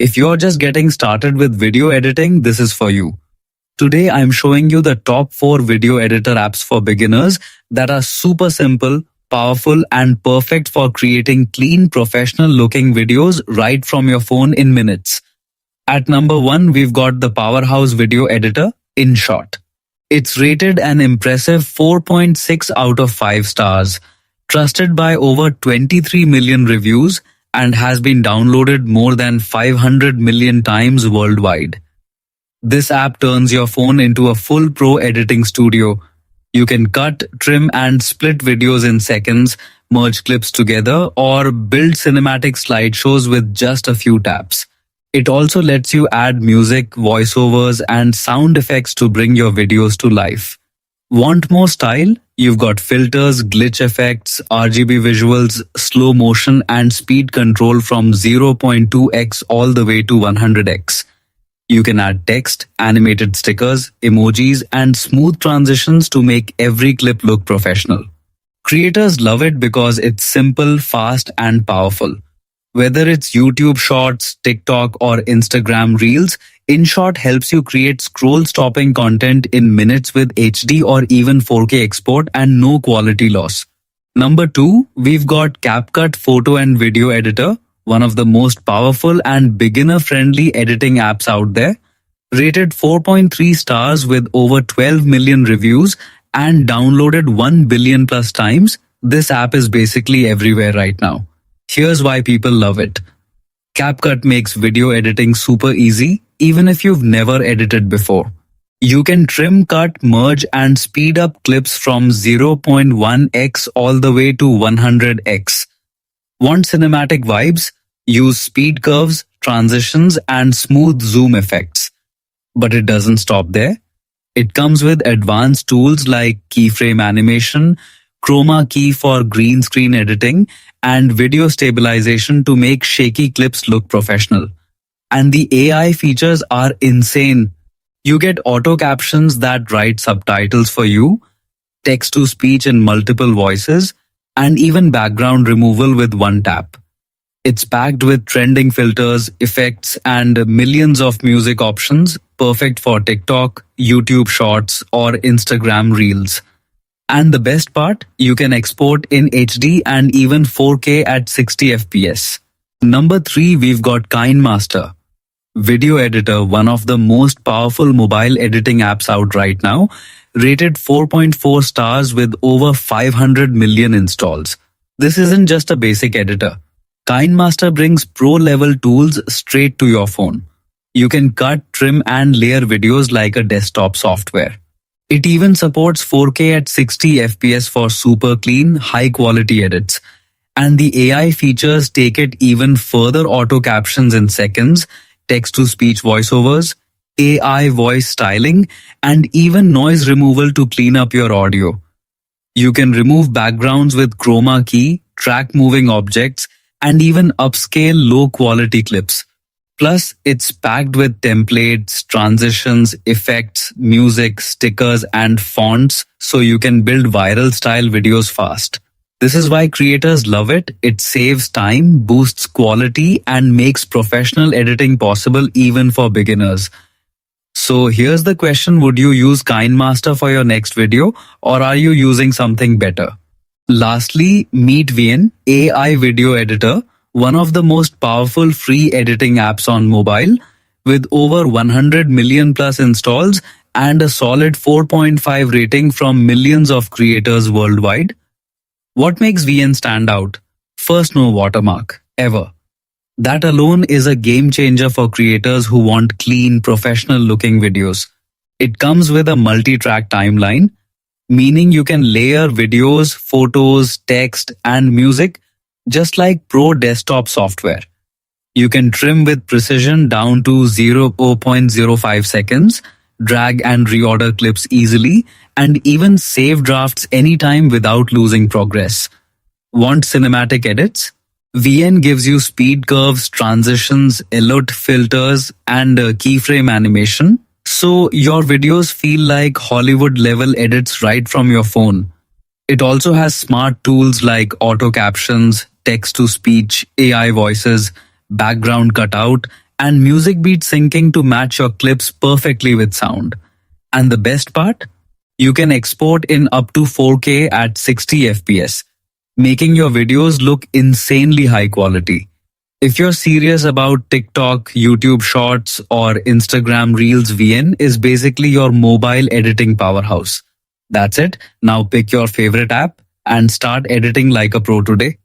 If you're just getting started with video editing, this is for you. Today, I'm showing you the top 4 video editor apps for beginners that are super simple, powerful, and perfect for creating clean, professional looking videos right from your phone in minutes. At number 1, we've got the powerhouse video editor, InShot. It's rated an impressive 4.6 out of 5 stars, trusted by over 23 million reviews, and has been downloaded more than 500 million times worldwide. This app turns your phone into a full pro editing studio. You can cut, trim, and split videos in seconds, merge clips together, or build cinematic slideshows with just a few taps. It also lets you add music, voiceovers, and sound effects to bring your videos to life. Want more style? You've got filters, glitch effects, RGB visuals, slow motion, and speed control from 0.2x all the way to 100x. You can add text, animated stickers, emojis, and smooth transitions to make every clip look professional. Creators love it because it's simple, fast, and powerful. Whether it's YouTube Shorts, TikTok, or Instagram Reels, InShot helps you create scroll-stopping content in minutes with HD or even 4K export and no quality loss. Number 2, we've got CapCut Photo and Video Editor, one of the most powerful and beginner-friendly editing apps out there. Rated 4.3 stars with over 12 million reviews and downloaded 1 billion plus times, this app is basically everywhere right now. Here's why people love it. CapCut makes video editing super easy, even if you've never edited before. You can trim, cut, merge, and speed up clips from 0.1x all the way to 100x. Want cinematic vibes? Use speed curves, transitions, and smooth zoom effects. But it doesn't stop there. It comes with advanced tools like keyframe animation, chroma key for green screen editing, and video stabilization to make shaky clips look professional. And the AI features are insane. You get auto captions that write subtitles for you, text-to-speech in multiple voices, and even background removal with one tap. It's packed with trending filters, effects, and millions of music options, perfect for TikTok, YouTube Shorts, or Instagram Reels. And the best part, you can export in HD and even 4K at 60 FPS. Number 3, we've got KineMaster Video Editor, one of the most powerful mobile editing apps out right now, rated 4.4 stars with over 500 million installs. This isn't just a basic editor. KineMaster brings pro-level tools straight to your phone. You can cut, trim, and layer videos like a desktop software. It even supports 4K at 60 FPS for super clean, high-quality edits. And the AI features take it even further: auto captions in seconds, text-to-speech voiceovers, AI voice styling, and even noise removal to clean up your audio. You can remove backgrounds with chroma key, track moving objects, and even upscale low-quality clips. Plus, it's packed with templates, transitions, effects, music, stickers, and fonts, so you can build viral-style videos fast. This is why creators love it. It saves time, boosts quality, and makes professional editing possible even for beginners. So here's the question: would you use KineMaster for your next video, or are you using something better? Lastly, meet VN AI Video Editor, one of the most powerful free editing apps on mobile, with over 100 million plus installs and a solid 4.5 rating from millions of creators worldwide. What makes VN stand out? First, no watermark, ever. That alone is a game changer for creators who want clean, professional-looking videos. It comes with a multi-track timeline, meaning you can layer videos, photos, text, and music just like pro desktop software. You can trim with precision down to 0.05 seconds, drag and reorder clips easily, and even save drafts anytime without losing progress. Want cinematic edits? VN gives you speed curves, transitions, LUT filters, and keyframe animation, so your videos feel like Hollywood-level edits right from your phone. It also has smart tools like auto captions, text-to-speech, AI voices, background cutout, and music beat syncing to match your clips perfectly with sound. And the best part? You can export in up to 4K at 60 FPS, making your videos look insanely high quality. If you're serious about TikTok, YouTube Shorts, or Instagram Reels, VN is basically your mobile editing powerhouse. That's it. Now pick your favorite app and start editing like a pro today.